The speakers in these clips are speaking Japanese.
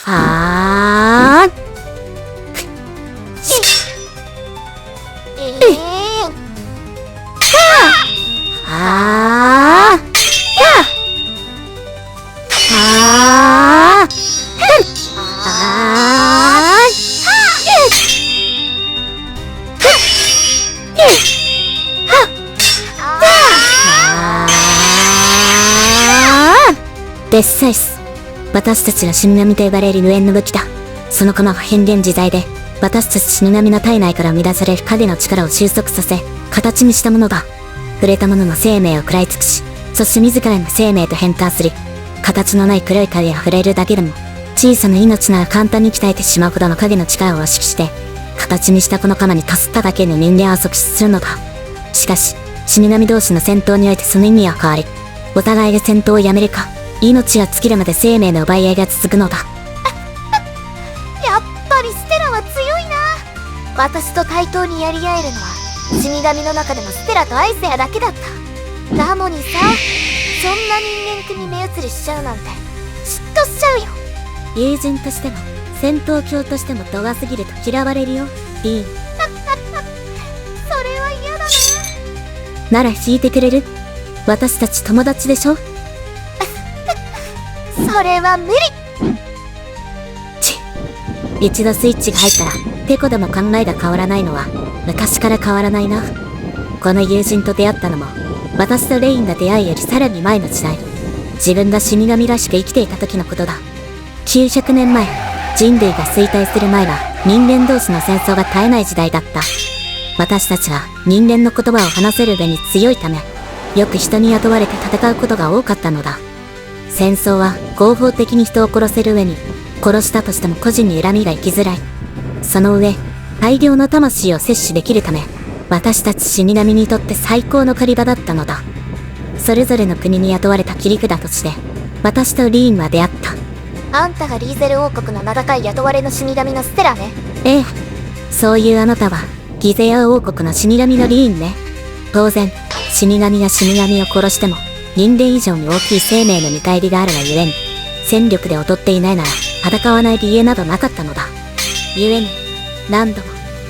はーデッサイス。私たちの死神と呼ばれる無縁の武器だ。その鎌は変幻自在で、私たち死神の体内から生み出される影の力を収束させ、形にしたものだ。触れたものの生命を食らい尽くし、そして自らの生命と変換する。形のない黒い影が触れるだけでも、小さな命なら簡単に鍛えてしまうほどの影の力を圧縮して、形にしたこの鎌にかすっただけで人間は即死するのだ。しかし、死神同士の戦闘においてその意味は変わり、お互いが戦闘をやめるか、命が尽きるまで生命の奪い合いが続くのだ。やっぱりステラは強いな。私と対等にやり合えるのは死神の中でもステラとアイゼアだけだった。なのにさ、そんな人間国に目移りしちゃうなんて嫉妬しちゃうよ。友人としても戦闘狂としても度が過ぎると嫌われるよ、リーン。それは嫌だなら引いてくれる？私たち友達でしょ。それは無理。一度スイッチが入ったらテコでも考えが変わらないのは昔から変わらないな。この友人と出会ったのも私とレインが出会いよりさらに前の時代、自分が死神らしく生きていた時のことだ。900年前、人類が衰退する前は人間同士の戦争が絶えない時代だった。私たちは人間の言葉を話せる上に強いため、よく人に雇われて戦うことが多かったのだ。戦争は合法的に人を殺せる上に、殺したとしても個人に恨みが生きづらい。その上、大量の魂を摂取できるため、私たち死神にとって最高の狩り場だったのだ。それぞれの国に雇われた切り札として、私とリーンは出会った。あんたがリーゼル王国の名高い雇われの死神のステラね。ええ、そういうあなたはギゼア王国の死神のリーンね。当然、死神が死神を殺しても人間以上に大きい生命の見返りがあるがゆえに、戦力で劣っていないなら戦わない理由などなかったのだ。ゆえに何度も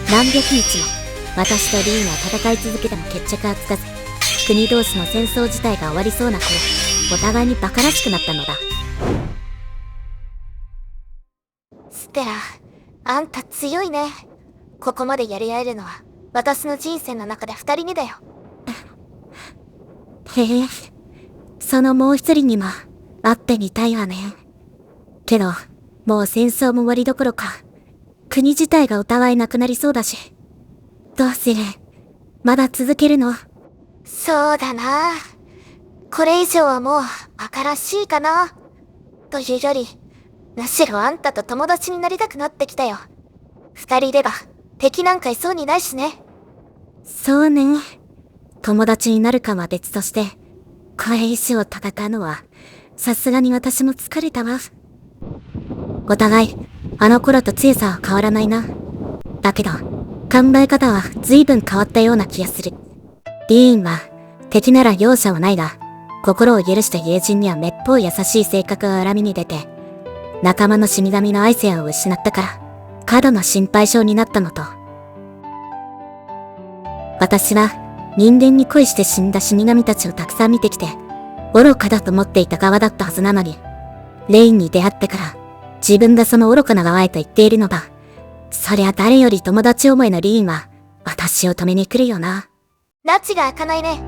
何百日も私とリーンは戦い続けても決着はつかず、国同士の戦争自体が終わりそうな頃、お互いに馬鹿らしくなったのだ。ステラ、あんた強いね。ここまでやり合えるのは私の人生の中で2人目だよ。へえ、そのもう一人にも会ってみたいわね。けど、もう戦争も終わりどころか、国自体がお互いなくなりそうだし。どうする？まだ続けるの？そうだな。これ以上はもう馬鹿らしいかな。というより、むしろあんたと友達になりたくなってきたよ。2人いれば敵なんかいそうにないしね。そうね。友達になるかは別として、これ以上戦うのは、さすがに私も疲れたわ。お互い、あの頃と強さは変わらないな。だけど、考え方は随分変わったような気がする。リーンは、敵なら容赦はないが、心を許した友人にはめっぽう優しい性格が恨みに出て、仲間の死神のアイセアを失ったから、過度の心配性になったのと。私は、人間に恋して死んだ死神たちをたくさん見てきて、愚かだと思っていた側だったはずなのに、レインに出会ってから、自分がその愚かな側へと言っているのだ。そりゃ誰より友達思いのリーンは、私を止めに来るよな。拉致が開かないね。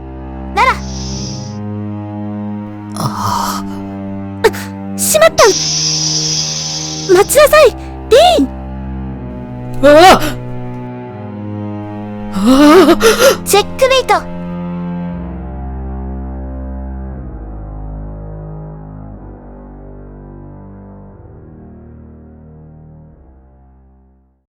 ならしまった！待ちなさい！リーン！チェックメイト。